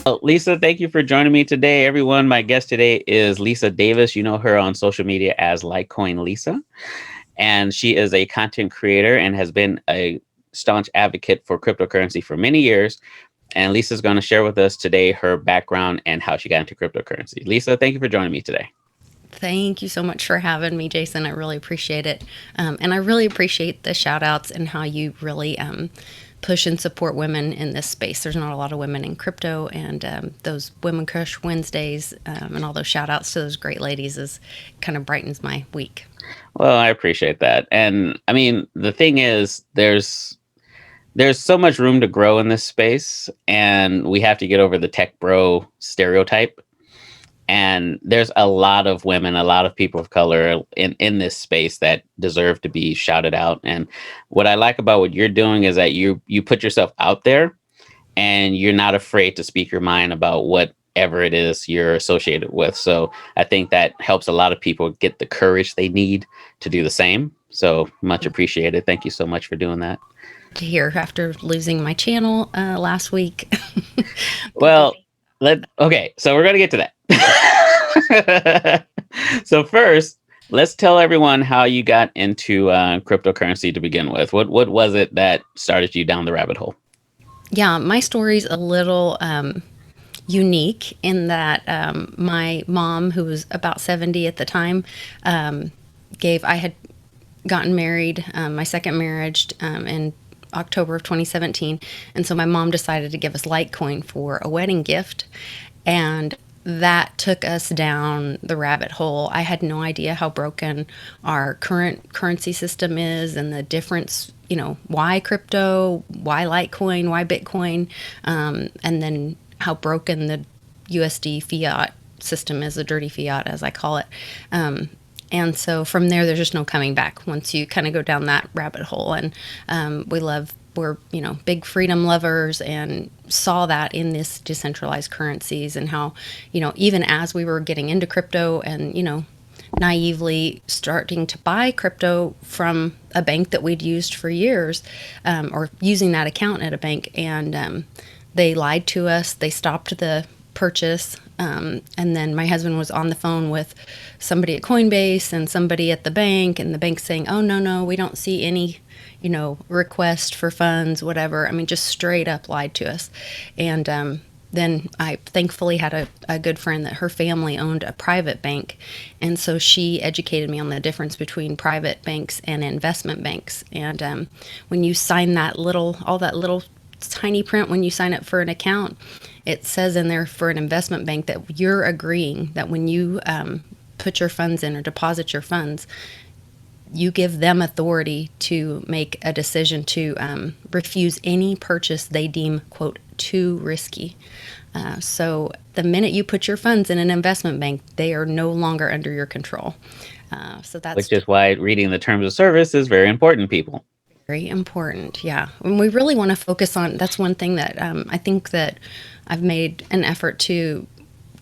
Well, Lisa, thank you for joining me today, everyone. My guest today is Lisa Davis. You know her on social media as Litecoin Lisa, and she is a content creator and has been a staunch advocate for cryptocurrency for many years. And Lisa's going to share with us today her background and how she got into cryptocurrency. Lisa, thank you for joining me today. Thank you so much for having me, Jason. I really appreciate it. And I really appreciate the shout outs and how you really push and support women in this space. There's not a lot of women in crypto, and those Women Crush Wednesdays and all those shout outs to those great ladies is kind of brightens my week. Well, I appreciate that. And I mean, the thing is, there's so much room to grow in this space, and we have to get over the tech bro stereotype. And there's a lot of women, a lot of people of color in this space that deserve to be shouted out. And what I like about what you're doing is that you put yourself out there, and you're not afraid to speak your mind about whatever it is you're associated with. So I think that helps a lot of people get the courage they need to do the same. So much appreciated. Thank you so much for doing that. To hear after losing my channel last week. Well, okay, so we're gonna get to that. So first, let's tell everyone how you got into cryptocurrency to begin with. What was it that started you down the rabbit hole? Yeah, my story's a little unique in that my mom, who was about 70 at the time, I had gotten married, my second marriage, in October of 2017. And so my mom decided to give us Litecoin for a wedding gift. And that took us down the rabbit hole. I had no idea how broken our current currency system is and the difference, why crypto, why Litecoin, why Bitcoin, and then how broken the USD fiat system is, the dirty fiat, as I call it. And so from there's just no coming back once you kind of go down that rabbit hole. And we're big freedom lovers, and saw that in this decentralized currencies, and how even as we were getting into crypto and naively starting to buy crypto from a bank that we'd used for years, or using that account at a bank, and they lied to us. They stopped the purchase. And then my husband was on the phone with somebody at Coinbase and somebody at the bank, and the bank saying, "Oh, no, we don't see any, request for funds, whatever." I mean, just straight up lied to us. And then I thankfully had a good friend that her family owned a private bank. And so she educated me on the difference between private banks and investment banks. And when you sign all that little tiny print when you sign up for an account, it says in there for an investment bank that you're agreeing that when you put your funds in or deposit your funds, you give them authority to make a decision to refuse any purchase they deem, quote, too risky. So the minute you put your funds in an investment bank, they are no longer under your control. So that's Which is why reading the terms of service is very important, people. very important. Yeah. And we really want to focus on, that's one thing that I think that I've made an effort to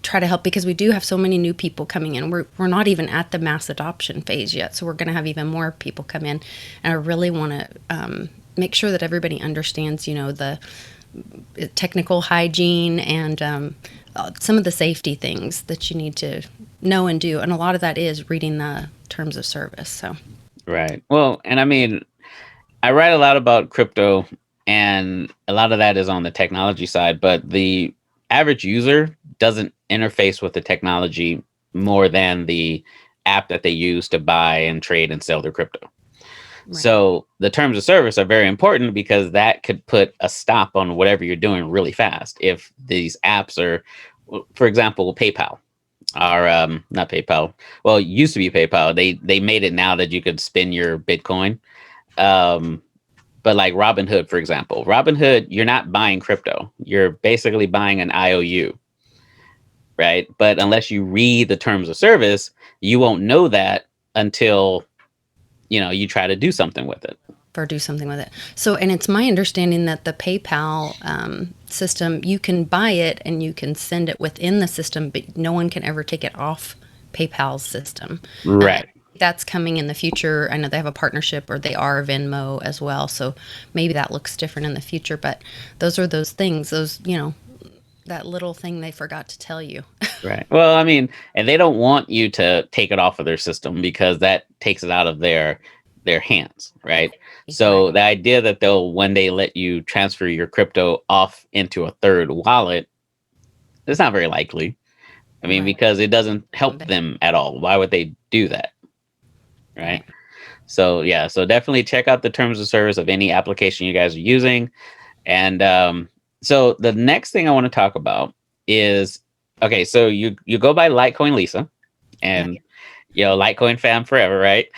try to help, because we do have so many new people coming in. We're not even at the mass adoption phase yet. So we're going to have even more people come in. And I really want to make sure that everybody understands, the technical hygiene and some of the safety things that you need to know and do. And a lot of that is reading the terms of service. So. Right. Well, and I mean, I write a lot about crypto, and a lot of that is on the technology side, but the average user doesn't interface with the technology more than the app that they use to buy and trade and sell their crypto. Right. So the terms of service are very important, because that could put a stop on whatever you're doing really fast. If these apps are, for example, PayPal, or not PayPal. Well, it used to be PayPal. They made it now that you could spend your Bitcoin. But like Robinhood, for example, Robinhood, you're not buying crypto. You're basically buying an IOU, right? But unless you read the terms of service, you won't know that until, you try to do something with it. Or do something with it. So, and it's my understanding that the PayPal system, you can buy it and you can send it within the system, but no one can ever take it off PayPal's system. Right. That's coming in the future. I know they have a partnership, or they are Venmo as well. So maybe that looks different in the future, but those are those things, you that little thing they forgot to tell you. Right. Well, I mean, and they don't want you to take it off of their system because that takes it out of their hands, right? Right. So the idea that they'll one day let you transfer your crypto off into a third wallet is not very likely. I mean, Right. because it doesn't help them at all. Why would they do that? Right. Right. So yeah, so definitely check out the terms of service of any application you guys are using. And so the next thing I want to talk about is okay. So you go by Litecoin Lisa, Yep. and Litecoin fam forever, right?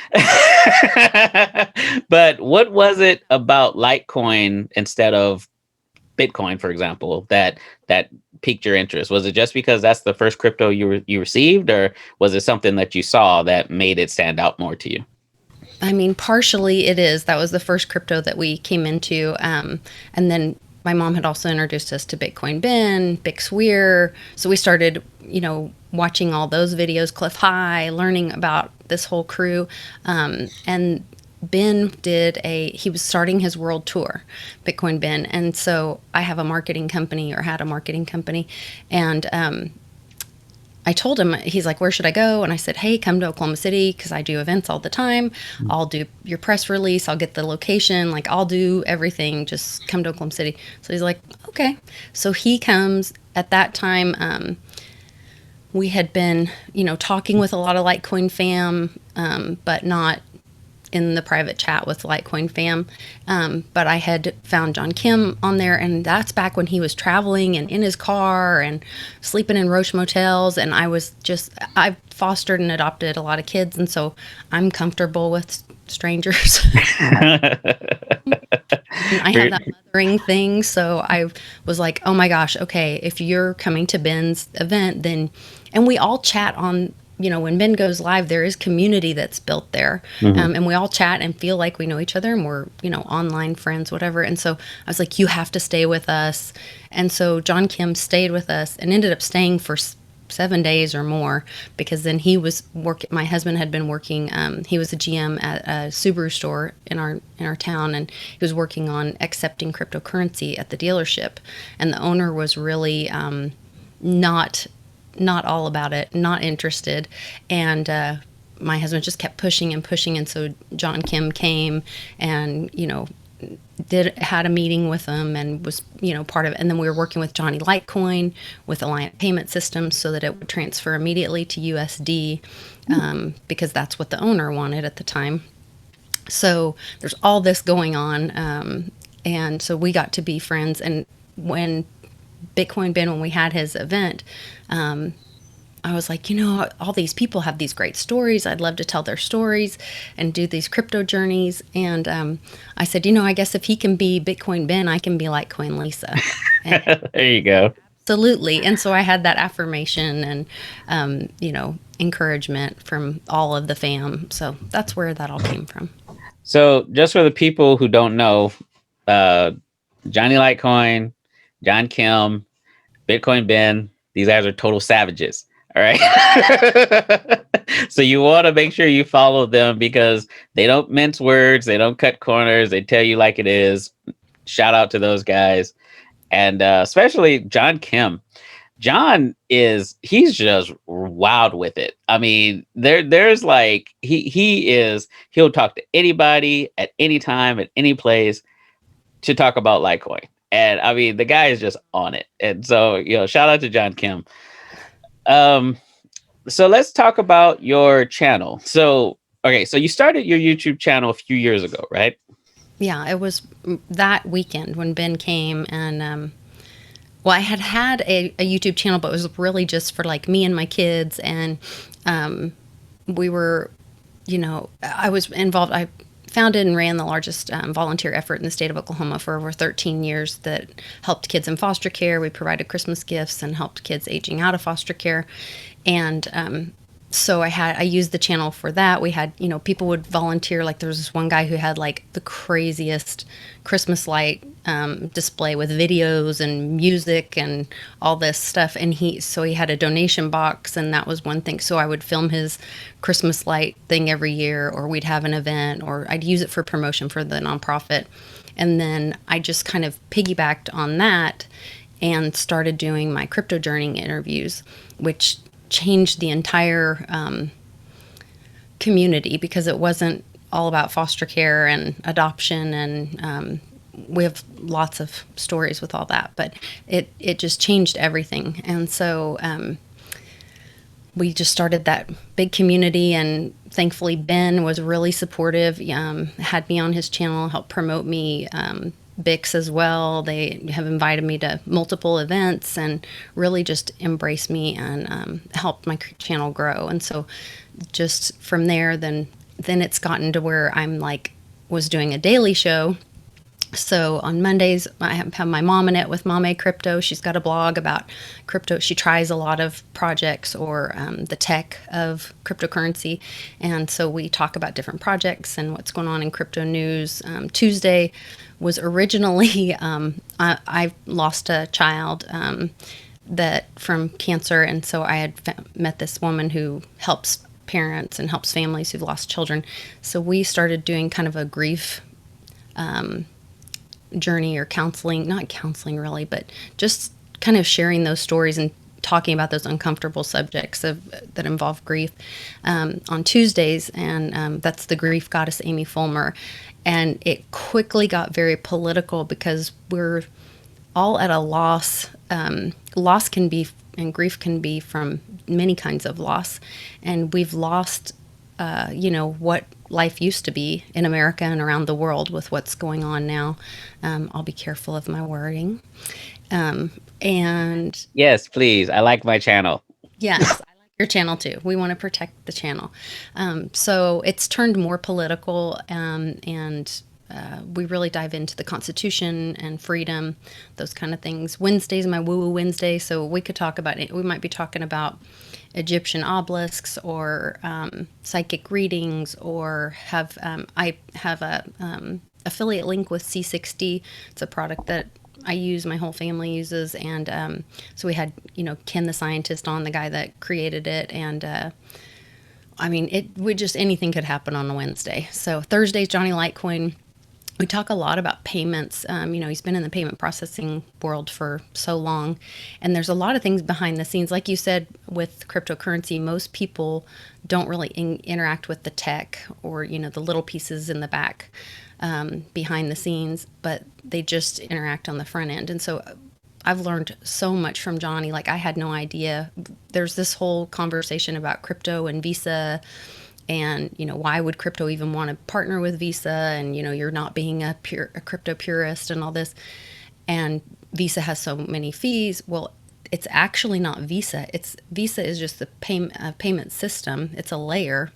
But what was it about Litecoin instead of Bitcoin, for example, that piqued your interest? Was it just because that's the first crypto you received, or was it something that you saw that made it stand out more to you? I mean, partially it is. That was the first crypto that we came into. And then my mom had also introduced us to Bitcoin Ben, Bixweir. So we started, watching all those videos, Cliff High, learning about this whole crew. And Ben he was starting his world tour, Bitcoin Ben. And so I have a marketing company, or had a marketing company. And I told him, he's like, where should I go? And I said, hey, come to Oklahoma City because I do events all the time. I'll do your press release. I'll get the location. Like, I'll do everything. Just come to Oklahoma City. So he's like, okay. So he comes. At that time, we had been, talking with a lot of Litecoin fam, but not in the private chat with Litecoin fam. But I had found John Kim on there, and that's back when he was traveling and in his car and sleeping in Roach motels. And I fostered and adopted a lot of kids, and so I'm comfortable with strangers. I have that mothering thing, so I was like, oh my gosh, okay, if you're coming to Ben's event, then, and we all chat on, when Ben goes live, there is community that's built there. Mhm. And we all chat and feel like we know each other, and we're, online friends, whatever. And so I was like, you have to stay with us. And so John Kim stayed with us and ended up staying for 7 days or more, because then he was working. My husband had been working. He was a GM at a Subaru store in our town, and he was working on accepting cryptocurrency at the dealership. And the owner was really not all about it, not interested. And my husband just kept pushing and pushing. And so John Kim came and, had a meeting with them and was, part of it. And then we were working with Johnny Litecoin with Alliant Payment Systems so that it would transfer immediately to USD, because that's what the owner wanted at the time. So there's all this going on. And so we got to be friends. And when Bitcoin Ben, when we had his event, I was like, all these people have these great stories. I'd love to tell their stories and do these crypto journeys. And I said, I guess if he can be Bitcoin Ben, I can be Litecoin Lisa. And There you go. absolutely. And so I had that affirmation and, encouragement from all of the fam. So that's where that all came from. So just for the people who don't know, uh, Johnny Litecoin, John Kim, Bitcoin Ben, these guys are total savages. All right. So you want to make sure you follow them because they don't mince words. They don't cut corners. They tell you like it is. Shout out to those guys. And especially John Kim. He's just wild with it. I mean, there's like, he'll talk to anybody at any time, at any place to talk about Litecoin. And I mean, the guy is just on it. And so, shout out to John Kim. So let's talk about your channel. So, okay, so you started your YouTube channel a few years ago, right? Yeah, it was that weekend when Ben came. And well, I had a YouTube channel, but it was really just for like me and my kids. And we were, I was involved. I founded and ran the largest volunteer effort in the state of Oklahoma for over 13 years that helped kids in foster care. We provided Christmas gifts and helped kids aging out of foster care. And so I used the channel for that. We had, people would volunteer. Like there was this one guy who had like the craziest Christmas light display with videos and music and all this stuff. And he had a donation box, and that was one thing. So I would film his Christmas light thing every year, or we'd have an event, or I'd use it for promotion for the nonprofit. And then I just kind of piggybacked on that. and started doing my crypto journey interviews, which changed the entire community because it wasn't all about foster care and adoption and we have lots of stories with all that, but it just changed everything. And so we just started that big community, and thankfully Ben was really supportive, had me on his channel, helped promote me. Bix as well. They have invited me to multiple events and really just embraced me and helped my channel grow. And so just from there, then it's gotten to where I'm like, was doing a daily show. So on Mondays, I have my mom in it with Mame Crypto. She's got a blog about crypto. She tries a lot of projects or the tech of cryptocurrency. And so we talk about different projects and what's going on in crypto news. Tuesday was originally, I lost a child that from cancer. And so I had met this woman who helps parents and helps families who've lost children. So we started doing kind of a grief journey or counseling, not counseling really, but just kind of sharing those stories and talking about those uncomfortable subjects that involve grief on Tuesdays. And that's the grief goddess, Amy Fulmer. And it quickly got very political because we're all at a loss. Loss can be, and grief can be from many kinds of loss. And we've lost, what life used to be in America and around the world with what's going on now. I'll be careful of my wording. And Yes, please. I like my channel. yes, I like your channel too. We want to protect the channel. So it's turned more political, and we really dive into the Constitution and freedom, those kind of things. Wednesday's my Woo Woo Wednesday, so we could talk about it. We might be talking about Egyptian obelisks or psychic readings, or I have a affiliate link with C60. It's a product that I use, my whole family uses, and so we had Ken the scientist on, the guy that created it, and I mean it would just anything could happen on a Wednesday. So Thursday's Johnny Litecoin. We talk a lot about payments. He's been in the payment processing world for so long, and there's a lot of things behind the scenes. Like you said, with cryptocurrency, most people don't really interact with the tech or, the little pieces in the back behind the scenes, but they just interact on the front end. And so I've learned so much from Johnny. Like I had no idea. There's this whole conversation about crypto and Visa. And, why would crypto even want to partner with Visa? And, you're not being a crypto purist and all this. And Visa has so many fees. Well, it's actually not Visa. Visa is just the payment system. It's a layer.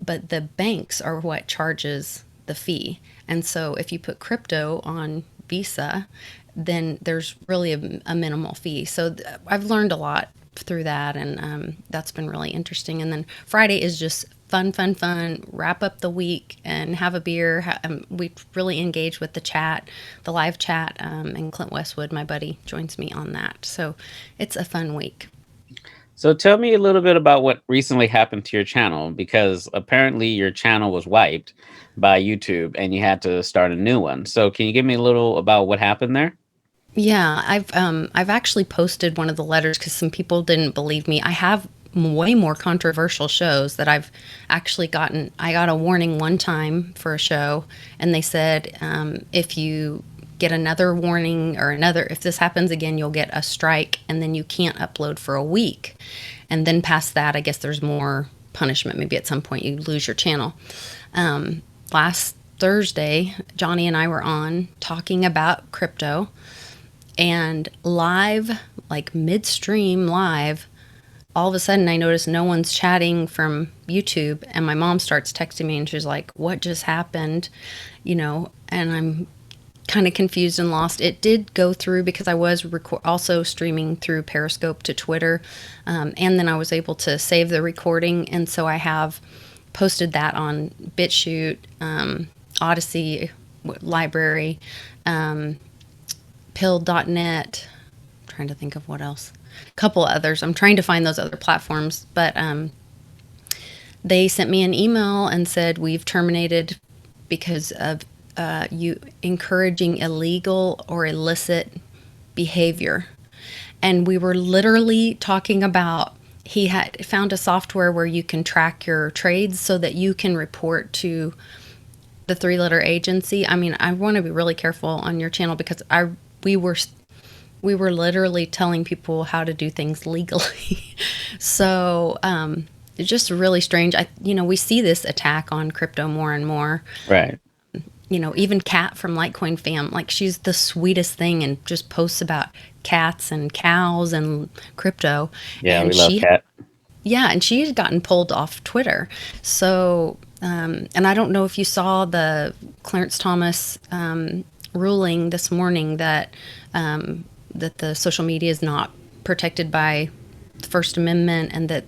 But the banks are what charges the fee. And so if you put crypto on Visa, then there's really a minimal fee. So I've learned a lot through that, and that's been really interesting. And then Friday is just fun, wrap up the week and have a beer. We really engage with the live chat, and Clint Westwood, my buddy, joins me on that. So it's a fun week. So tell me a little bit about what recently happened to your channel, because apparently your channel was wiped by YouTube and you had to start a new one. So can you give me a little about what happened there? Yeah, I've actually posted one of the letters because some people didn't believe me. I have way more controversial shows that I've actually gotten. I got a warning one time for a show, and they said if you get another warning or if this happens again, you'll get a strike, and then you can't upload for a week. And then past that, I guess there's more punishment. Maybe at some point you lose your channel. Last Thursday, Johnny and I were on talking about crypto. And live, like midstream live, all of a sudden I noticed no one's chatting from YouTube, and my mom starts texting me and she's like, what just happened? And I'm kind of confused and lost. It did go through because I was also streaming through Periscope to Twitter, and then I was able to save the recording, and so I have posted that on BitChute, Odyssey library, Pill.net. I'm trying to think of what else. A couple others. I'm trying to find those other platforms, but they sent me an email and said we've terminated because of you encouraging illegal or illicit behavior. And we were literally talking about he had found a software where you can track your trades so that you can report to the three-letter agency. I mean, I want to be really careful on your channel because we were we were literally telling people how to do things legally. So it's just really strange. We see this attack on crypto more and more. Right. Even Kat from Litecoin Fam, like she's the sweetest thing and just posts about cats and cows and crypto. Yeah, we And love Cat. yeah, and she had gotten pulled off Twitter. So, and I don't know if you saw the Clarence Thomas ruling this morning that that the social media is not protected by the First Amendment, and that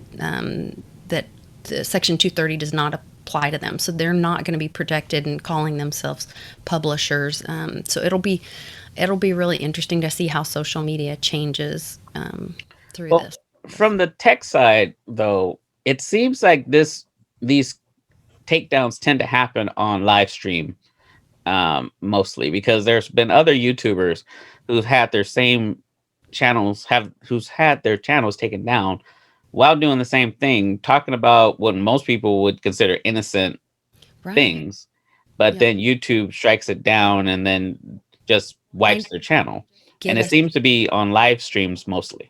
the Section 230 does not apply to them. So they're not going to be protected and calling themselves publishers. So it'll be really interesting to see how social media changes through Well, this. from the tech side, though, it seems like these takedowns tend to happen on live stream, mostly because there's been other YouTubers who've had their same who's had their channels taken down while doing the same thing, talking about what most people would consider innocent Right. things, but Yeah. then YouTube strikes it down and then just I wipes their channel. And give it us. seems to be on live streams mostly.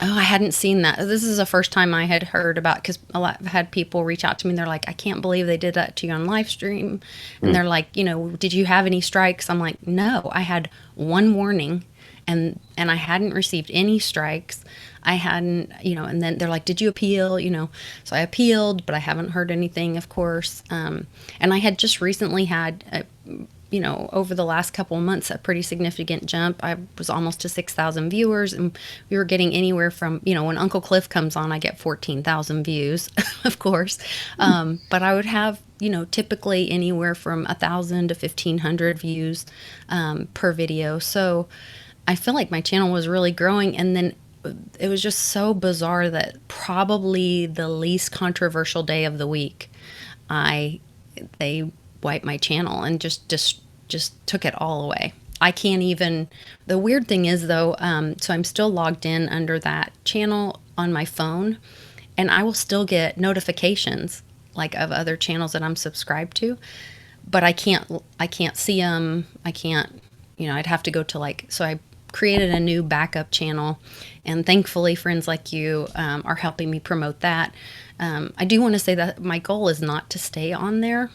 Oh, I hadn't seen that. This is the first time I had heard about, because I've had people reach out to me and they're like, I can't believe they did that to you on live stream. And Mm. they're like, did you have any strikes? I'm like, no, I had one warning and I hadn't received any strikes. I hadn't, and then they're like, did you appeal? So I appealed, but I haven't heard anything, of course. And I had just recently had over the last couple of months, a pretty significant jump. I was almost to 6,000 viewers, and we were getting anywhere from, when Uncle Cliff comes on, I get 14,000 views, of course. But I would have, typically anywhere from 1,000 to 1,500 views per video. So I feel like my channel was really growing. And then it was just so bizarre that probably the least controversial day of the week, they wiped my channel and just took it all away. I can't even. The weird thing is though, so I'm still logged in under that channel on my phone, and I will still get notifications like of other channels that I'm subscribed to, but I can't see them. I can't. I'd have to go to so I created a new backup channel, and thankfully friends like you are helping me promote that. I do want to say that my goal is not to stay on there.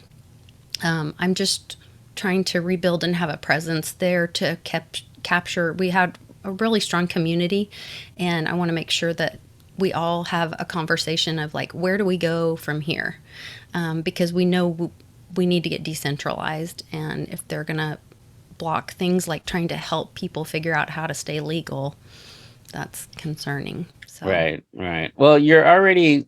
I'm just trying to rebuild and have a presence there to capture. We had a really strong community, and I want to make sure that we all have a conversation of where do we go from here? Because we know we need to get decentralized, and if they're going to block things like trying to help people figure out how to stay legal, that's concerning. So. Right, right. Well, you're already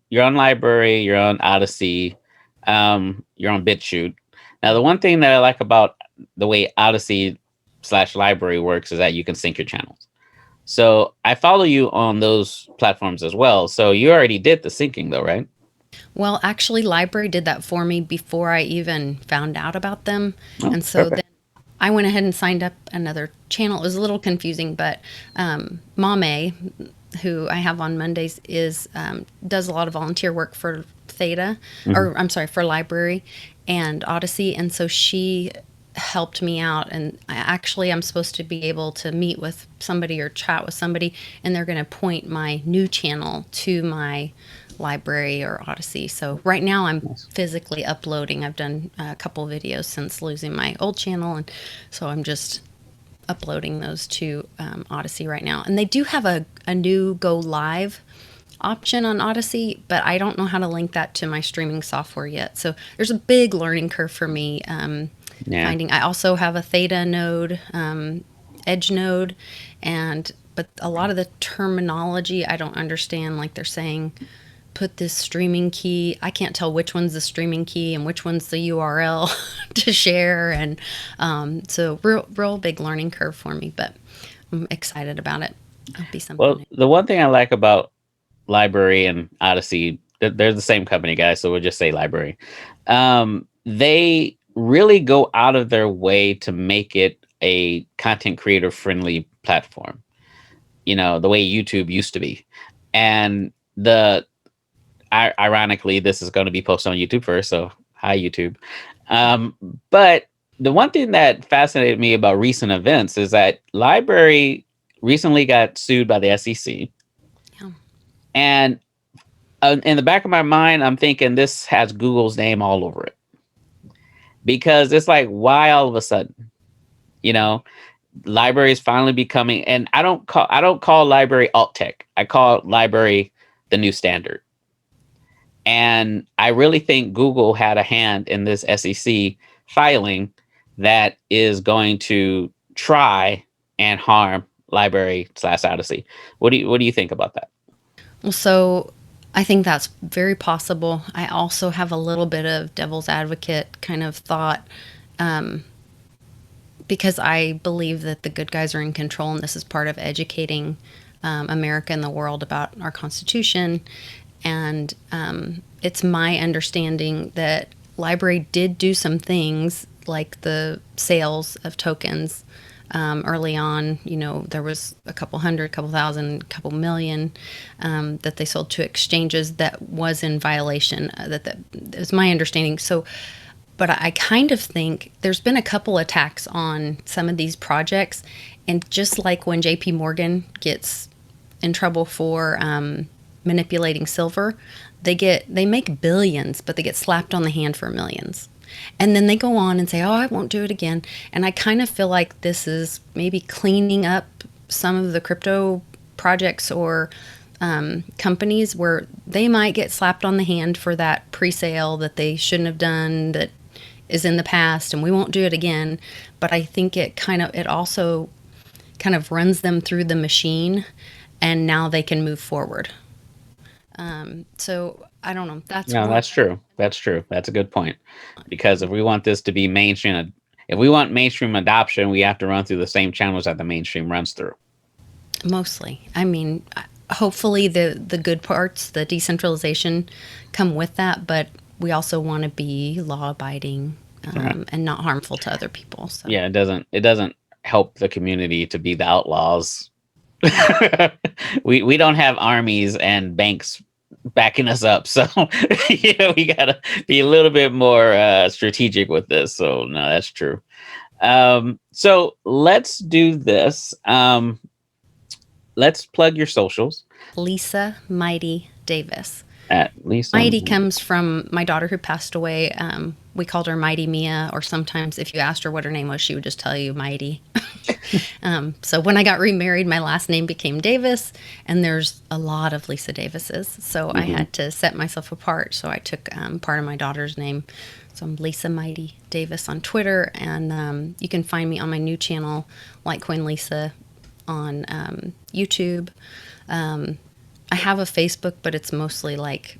you're on Library, you're on Odyssey, you're on BitChute. Now, the one thing that I like about the way Odyssey/Library works is that you can sync your channels. So I follow you on those platforms as well. So you already did the syncing, though, right? Well, actually, Library did that for me before I even found out about them. Oh, And so then perfect. I went ahead and signed up another channel. It was a little confusing, but Mame, who I have on Mondays, does a lot of volunteer work for Theta, Mhm. or I'm sorry, for Library and Odyssey. And so she helped me out. And I'm supposed to be able to meet with somebody or chat with somebody, and they're going to point my new channel to my Library or Odyssey. So right now I'm Nice. physically uploading. I've done a couple videos since losing my old channel, and so I'm just uploading those to Odyssey right now. And they do have a new go live option on Odyssey, but I don't know how to link that to my streaming software yet. So there's a big learning curve for me. Yeah. I also have a Theta node, Edge node, but a lot of the terminology I don't understand. Like they're saying, put this streaming key. I can't tell which one's the streaming key and which one's the URL to share. And so real big learning curve for me, but I'm excited about it. It'll be something Well, new. the one thing I like about Library and Odyssey, they're the same company, guys. So we'll just say Library. They really go out of their way to make it a content creator friendly platform, the way YouTube used to be. And ironically, this is going to be posted on YouTube first. So hi, YouTube. But the one thing that fascinated me about recent events is that Library recently got sued by the SEC. Yeah. And in the back of my mind, I'm thinking this has Google's name all over it, because it's like, why all of a sudden, you know, Library is finally becoming, and I don't call Library alt tech. I call Library the new standard. And I really think Google had a hand in this SEC filing that is going to try and harm Library/Odyssey. What do you think about that? Well, so I think that's very possible. I also have a little bit of devil's advocate kind of thought, because I believe that the good guys are in control, and this is part of educating America and the world about our Constitution. And it's my understanding that Library did do some things like the sales of tokens early on. There was a couple hundred, couple thousand, couple million that they sold to exchanges that was in violation. That is my understanding. So, but I kind of think there's been a couple attacks on some of these projects, and just like when JP Morgan gets in trouble for manipulating silver, they make billions, but they get slapped on the hand for millions. And then they go on and say, "Oh, I won't do it again." And I kind of feel like this is maybe cleaning up some of the crypto projects or companies where they might get slapped on the hand for that pre-sale that they shouldn't have done, that is in the past, and we won't do it again. But I think it also kind of runs them through the machine, and now they can move forward. So I don't know. That's No, one. that's true. That's true. That's a good point. Because if we want this to be mainstream, if we want mainstream adoption, we have to run through the same channels that the mainstream runs through. Mostly. I mean, hopefully the good parts, the decentralization, come with that, but we also want to be law abiding and not harmful to other people. So Yeah, it doesn't help the community to be the outlaws. We don't have armies and banks backing us up, so we gotta be a little bit more strategic with this. So no, that's true. So let's do this. Let's plug your socials. Lisa Mighty Davis. At least Mighty comes from my daughter who passed away. We called her Mighty Mia, or sometimes if you asked her what her name was, she would just tell you Mighty. So when I got remarried, my last name became Davis, and there's a lot of Lisa Davises. So I had to set myself apart. So I took part of my daughter's name. So I'm Lisa Mighty Davis on Twitter, and you can find me on my new channel, Litecoin Lisa, on YouTube. I have a Facebook, but it's mostly like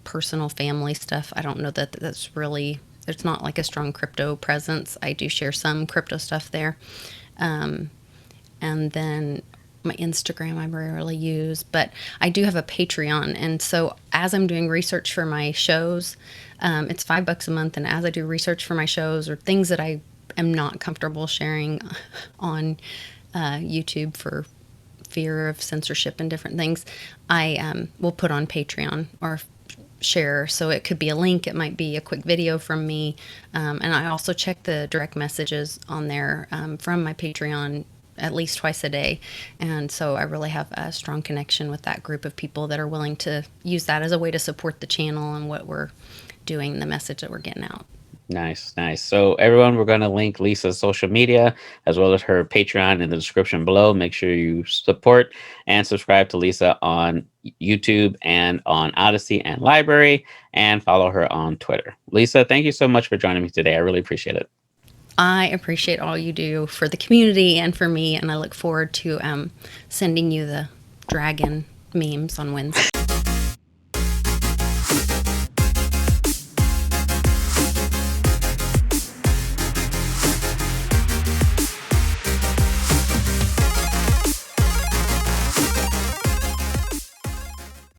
personal family stuff. I don't know that that's really, it's not like a strong crypto presence. I do share some crypto stuff there. And then my Instagram I rarely use, but I do have a Patreon. And so as I'm doing research for my shows, it's $5 a month. And as I do research for my shows or things that I am not comfortable sharing on YouTube for fear of censorship and different things, I will put on Patreon or share. So it could be a link, it might be a quick video from me, and I also check the direct messages on there from my Patreon at least twice a day. And so I really have a strong connection with that group of people that are willing to use that as a way to support the channel and what we're doing, the message that we're getting out. Nice, nice. So everyone, we're going to link Lisa's social media as well as her Patreon in the description below. Make sure you support and subscribe to Lisa on YouTube and on Odyssey and Library, and follow her on Twitter. Lisa, thank you so much for joining me today. I really appreciate it. I appreciate all you do for the community and for me, and I look forward to sending you the dragon memes on Wednesday.